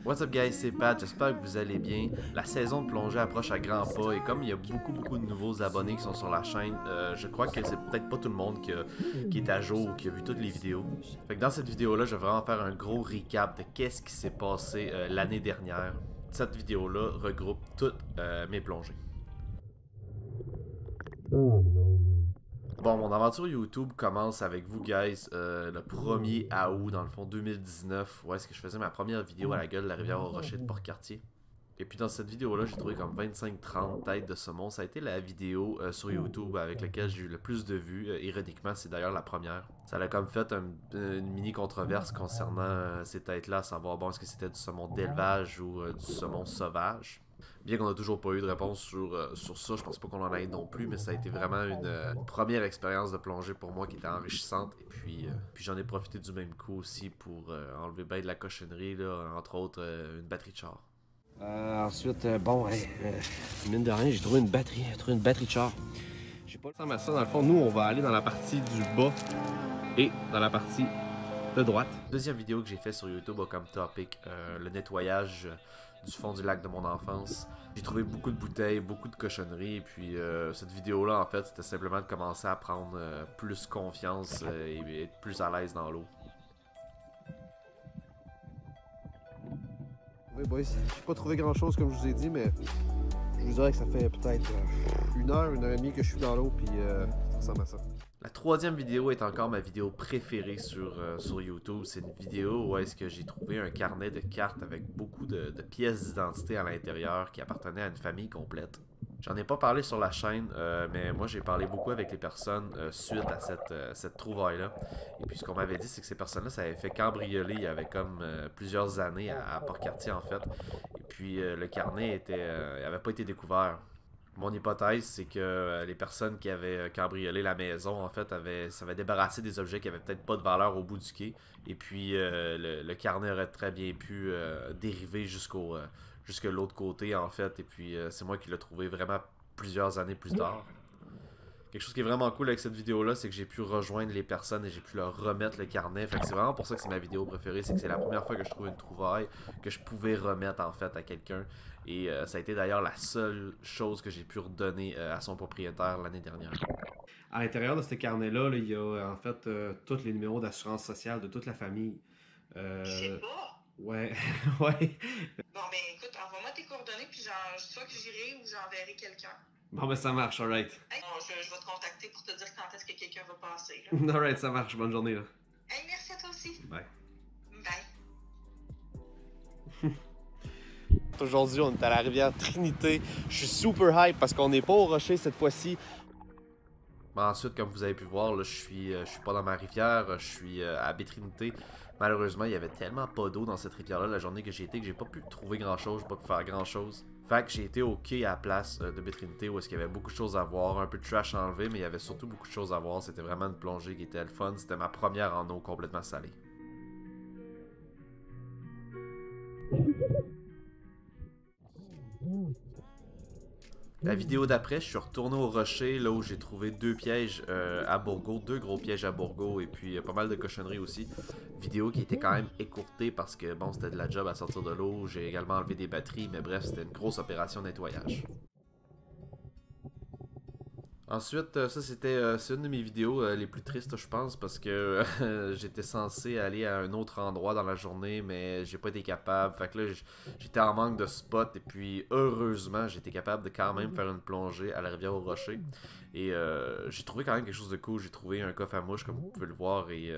What's up guys, c'est Pat, j'espère que vous allez bien. La saison de plongée approche à grands pas et comme il y a beaucoup de nouveaux abonnés qui sont sur la chaîne, je crois que c'est peut-être pas tout le monde qui est à jour ou qui a vu toutes les vidéos. Fait que dans cette vidéo-là, je vais vraiment faire un gros recap de qu'est-ce qui s'est passé l'année dernière. Cette vidéo-là regroupe toutes mes plongées. Bon, mon aventure YouTube commence avec vous, guys, le 1er août, dans le fond, 2019, où est-ce que je faisais ma première vidéo à la gueule de la rivière au Rocher de Port-Cartier. Et puis dans cette vidéo-là, j'ai trouvé comme 25-30 têtes de saumon. Ça a été la vidéo sur YouTube avec laquelle j'ai eu le plus de vues. Ironiquement, c'est d'ailleurs la première. Ça a comme fait une mini controverse concernant ces têtes-là, à savoir, bon, est-ce que c'était du saumon d'élevage ou du saumon sauvage. Bien qu'on n'a toujours pas eu de réponse sur ça, je pense pas qu'on en ait non plus, mais ça a été vraiment une première expérience de plongée pour moi qui était enrichissante. Et puis j'en ai profité du même coup aussi pour enlever bien de la cochonnerie, là, entre autres une batterie de char. Ensuite, bon, mine de rien, j'ai trouvé une batterie de char. J'ai pas le temps à ça. Dans le fond, nous, on va aller dans la partie du bas et dans la partie de droite. Deuxième vidéo que j'ai fait sur YouTube a comme topic le nettoyage du fond du lac de mon enfance. J'ai trouvé beaucoup de bouteilles, beaucoup de cochonneries, et puis cette vidéo-là, en fait, c'était simplement de commencer à prendre plus confiance et être plus à l'aise dans l'eau. Oui, boys, j'ai pas trouvé grand-chose, comme je vous ai dit, mais je vous dirais que ça fait peut-être une heure et demie que je suis dans l'eau, puis ça ressemble à ça. La troisième vidéo est encore ma vidéo préférée sur YouTube. C'est une vidéo où est-ce que j'ai trouvé un carnet de cartes avec beaucoup de pièces d'identité à l'intérieur qui appartenaient à une famille complète. J'en ai pas parlé sur la chaîne, mais moi j'ai parlé beaucoup avec les personnes suite à cette trouvaille-là. Et puis ce qu'on m'avait dit, c'est que ces personnes-là, ça avait fait cambrioler il y avait comme plusieurs années à Port-Cartier en fait. Et puis le carnet avait pas été découvert. Mon hypothèse, c'est que les personnes qui avaient cambriolé la maison, en fait, s'avaient débarrassé des objets qui avaient peut-être pas de valeur au bout du quai. Et puis, le carnet aurait très bien pu dériver jusque l'autre côté, en fait. Et puis, c'est moi qui l'ai trouvé vraiment plusieurs années plus tard. Quelque chose qui est vraiment cool avec cette vidéo-là, c'est que j'ai pu rejoindre les personnes et j'ai pu leur remettre le carnet. Fait que c'est vraiment pour ça que c'est ma vidéo préférée, c'est que c'est la première fois que je trouve une trouvaille que je pouvais remettre en fait à quelqu'un. Et ça a été d'ailleurs la seule chose que j'ai pu redonner à son propriétaire l'année dernière. À l'intérieur de ce carnet-là, il y a en fait tous les numéros d'assurance sociale de toute la famille. Je sais pas. Ouais, ouais. Bon, ben écoute, envoie-moi tes coordonnées, puis soit que j'irai ou j'enverrai quelqu'un. Bon, ben ça marche, alright. Hey, bon, je vais te contacter pour te dire quand est-ce que quelqu'un va passer. Là. Alright, ça marche. Bonne journée, là. Hey, merci à toi aussi. Bye. Bye. Aujourd'hui, on est à la rivière Trinité. Je suis super hype parce qu'on n'est pas au rocher cette fois-ci. Ensuite, comme vous avez pu voir, là, je suis pas dans ma rivière, je suis à Baie-Trinité. Malheureusement, il y avait tellement pas d'eau dans cette rivière-là la journée que j'ai été que j'ai pas pu trouver grand-chose, pas pu faire grand-chose. Fait que j'ai été au quai à la place de Baie-Trinité où est-ce qu'il y avait beaucoup de choses à voir, un peu de trash à enlever, mais il y avait surtout beaucoup de choses à voir. C'était vraiment une plongée qui était le fun. C'était ma première en eau complètement salée. La vidéo d'après, je suis retourné au rocher, là où j'ai trouvé deux pièges à Bourgault, deux gros pièges à Bourgault et puis pas mal de cochonneries aussi. Vidéo qui était quand même écourtée parce que bon, c'était de la job à sortir de l'eau, j'ai également enlevé des batteries, mais bref, c'était une grosse opération de nettoyage. Ensuite, ça c'est une de mes vidéos les plus tristes, je pense, parce que j'étais censé aller à un autre endroit dans la journée, mais j'ai pas été capable. Fait que là, j'étais en manque de spot, et puis heureusement, j'étais capable de quand même faire une plongée à la rivière au Rocher. Et j'ai trouvé quand même quelque chose de cool. J'ai trouvé un coffre à mouches, comme vous pouvez le voir, et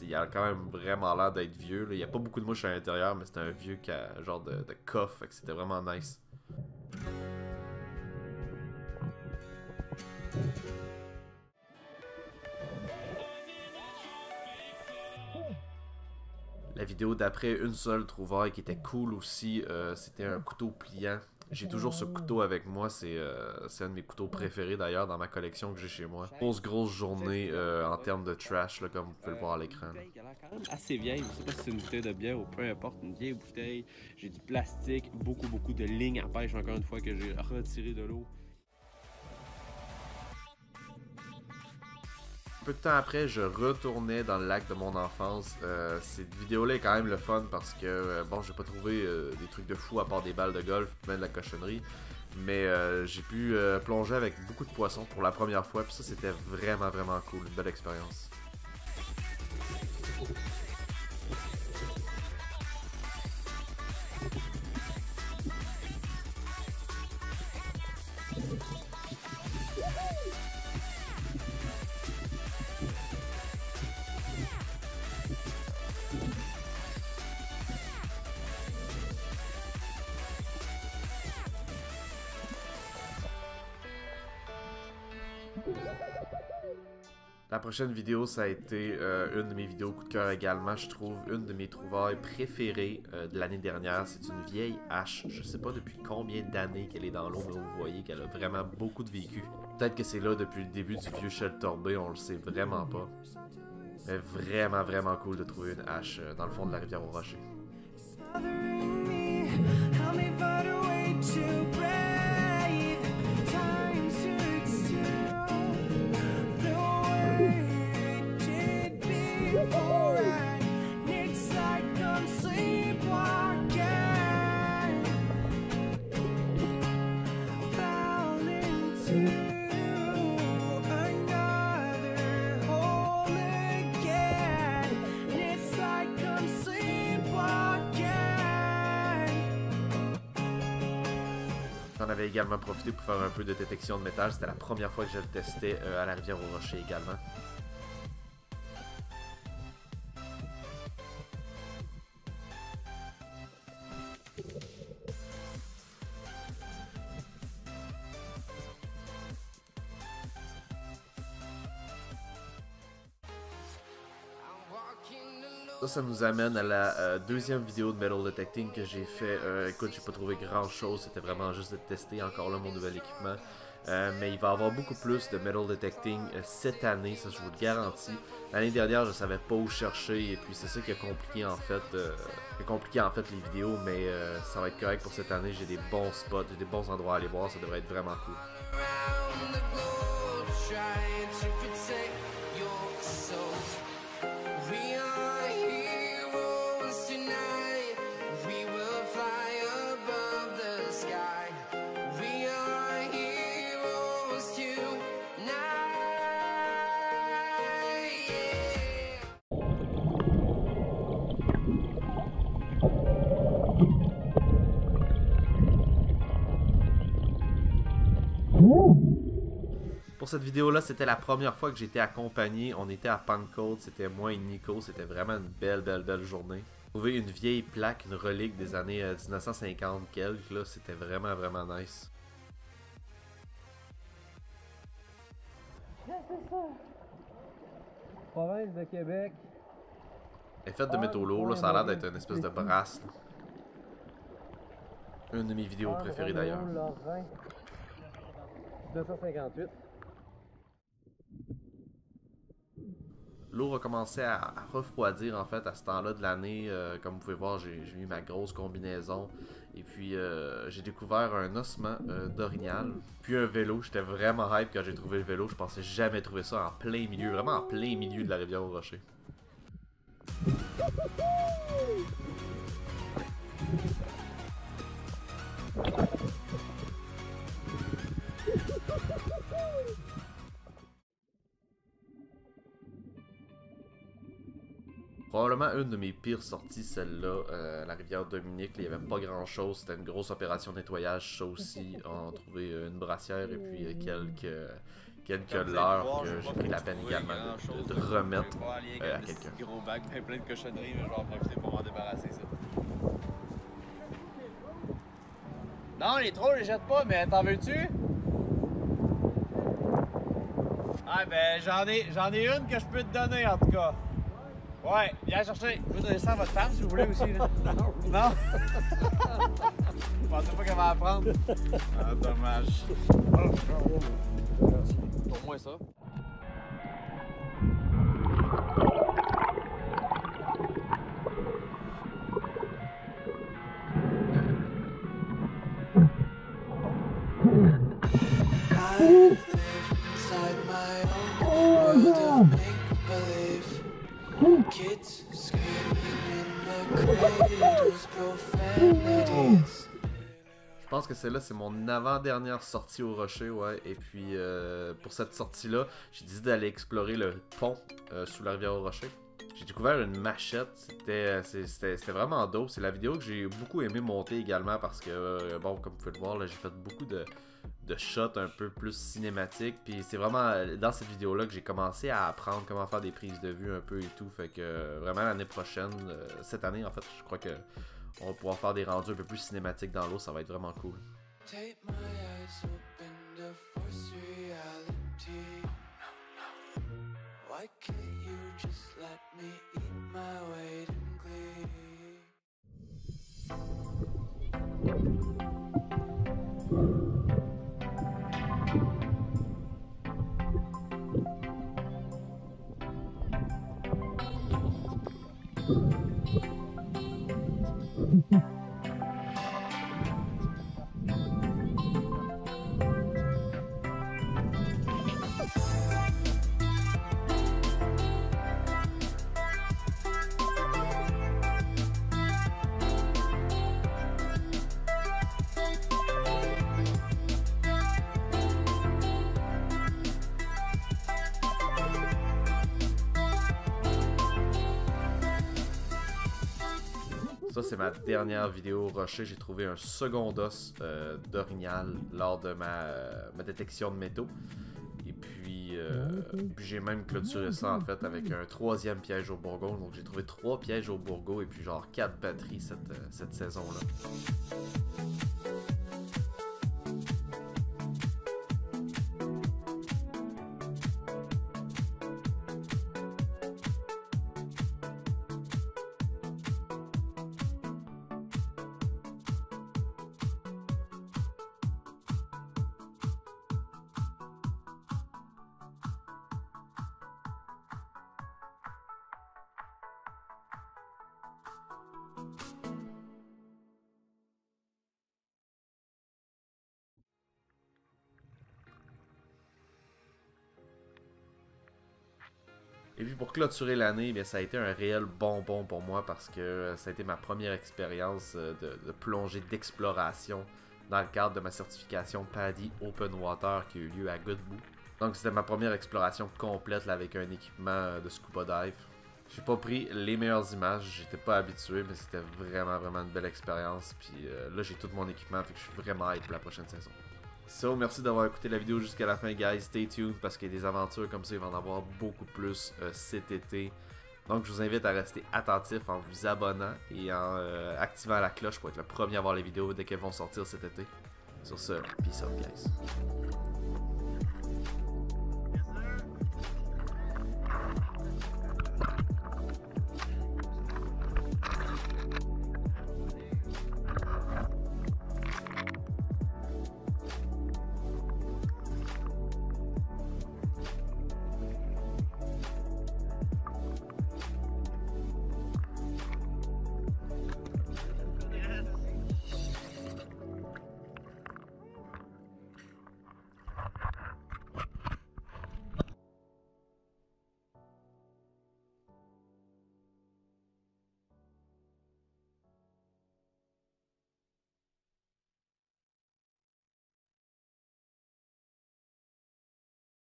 il a quand même vraiment l'air d'être vieux. Là. Il y a pas beaucoup de mouches à l'intérieur, mais c'était un vieux genre de coffre, fait que c'était vraiment nice. La vidéo d'après, une seule trouvaille qui était cool aussi, c'était un couteau pliant. J'ai toujours ce couteau avec moi, c'est un de mes couteaux préférés d'ailleurs dans ma collection que j'ai chez moi. Grosse journée en termes de trash, là, comme vous pouvez le voir à l'écran. Assez vieille, je sais pas si c'est une bouteille de bière ou peu importe, une vieille bouteille. J'ai du plastique, beaucoup de lignes à pêche encore une fois que j'ai retiré de l'eau. peu de temps après, je retournais dans le lac de mon enfance. Cette vidéo-là est quand même le fun parce que, bon, j'ai pas trouvé des trucs de fou à part des balles de golf, même de la cochonnerie. Mais j'ai pu plonger avec beaucoup de poissons pour la première fois. Puis ça, c'était vraiment, vraiment cool. Une belle expérience. La prochaine vidéo, ça a été une de mes vidéos coup de cœur également. Je trouve une de mes trouvailles préférées de l'année dernière. C'est une vieille hache. Je sais pas depuis combien d'années qu'elle est dans l'eau, mais vous voyez qu'elle a vraiment beaucoup de vécu. Peut-être que c'est là depuis le début du vieux Shelter Bay, on le sait vraiment pas. Mais vraiment, vraiment cool de trouver une hache dans le fond de la rivière aux Rochers. J'en avais également profité pour faire un peu de détection de métal. C'était la première fois que je le testais à la rivière aux Rochers également. Ça nous amène à la deuxième vidéo de metal detecting que j'ai fait. Écoute, j'ai pas trouvé grand chose, c'était vraiment juste de tester encore là mon nouvel équipement. Mais il va y avoir beaucoup plus de metal detecting cette année, ça je vous le garantis. L'année dernière, je savais pas où chercher et puis c'est ça qui a compliqué en fait, les vidéos, mais ça va être correct pour cette année. J'ai des bons spots, j'ai des bons endroits à aller voir, ça devrait être vraiment cool. Pour cette vidéo-là, c'était la première fois que j'étais accompagné. On était à Pancode, c'était moi et Nico. C'était vraiment une belle journée. J'ai trouvé une vieille plaque, une relique des années 1950 quelques. Là, c'était vraiment nice. C'est ça. Province de Québec. Elle est faite de métaux lourds, là, ça a l'air d'être une espèce de brasse. Là. Une de mes vidéos préférées d'ailleurs. 1958. L'eau a commencé à refroidir en fait à ce temps-là de l'année. Comme vous pouvez voir, j'ai mis ma grosse combinaison. Et puis j'ai découvert un ossement d'orignal. Puis un vélo. J'étais vraiment hype quand j'ai trouvé le vélo. Je pensais jamais trouver ça en plein milieu, vraiment en plein milieu de la rivière aux Rochers. Probablement une de mes pires sorties, celle-là, la rivière Dominique. Il n'y avait pas grand-chose, c'était une grosse opération de nettoyage. Ça aussi, on a trouvé une brassière et puis quelques leurres que j'ai pris la peine également de remettre à quelqu'un. Gros bac, plein de cochonneries, mais je vais en profiter pour m'en débarrasser, ça. Non, les trolls, les jette pas, mais t'en veux-tu? Ah, ben, j'en ai une que je peux te donner, en tout cas. Ouais, viens chercher. Je peux donner ça à votre femme, si vous voulez, aussi, là. Non? Je pensais pas qu'elle va apprendre. Ah, dommage. Pour moi, ça. I live inside my own world of kids screaming in the cradles, profanities. Je pense que celle-là, c'est mon avant-dernière sortie au rocher, ouais. Et puis, pour cette sortie-là, j'ai décidé d'aller explorer le pont sous la rivière au rocher. J'ai découvert une machette, c'était vraiment dope. C'est la vidéo que j'ai beaucoup aimé monter également parce que, bon, comme vous pouvez le voir, là, j'ai fait beaucoup de shots un peu plus cinématiques. Puis c'est vraiment dans cette vidéo-là que j'ai commencé à apprendre comment faire des prises de vue un peu et tout. Fait que vraiment l'année prochaine, cette année en fait, je crois que on va pouvoir faire des rendus un peu plus cinématiques dans l'eau, ça va être vraiment cool. Take my eyes open to force reality. Why can't you just let me eat my weight in glee? Ça, c'est ma dernière vidéo rocher. J'ai trouvé un second os d'orignal lors de ma détection de métaux. Et puis, j'ai même clôturé ça en fait avec un troisième piège au bourgon. Donc j'ai trouvé 3 pièges au bourgon et puis genre 4 batteries cette saison-là. Et puis pour clôturer l'année, ça a été un réel bonbon pour moi parce que ça a été ma première expérience de plongée d'exploration dans le cadre de ma certification PADI Open Water qui a eu lieu à Godbout. Donc c'était ma première exploration complète là, avec un équipement de scuba dive. J'ai pas pris les meilleures images, j'étais pas habitué, mais c'était vraiment une belle expérience. Puis là j'ai tout mon équipement, fait que je suis vraiment hype pour la prochaine saison. So, merci d'avoir écouté la vidéo jusqu'à la fin, guys. Stay tuned parce qu'il y a des aventures comme ça, il va en avoir beaucoup plus cet été. Donc, je vous invite à rester attentif en vous abonnant et en activant la cloche pour être le premier à voir les vidéos dès qu'elles vont sortir cet été. Sur ce, peace out, guys.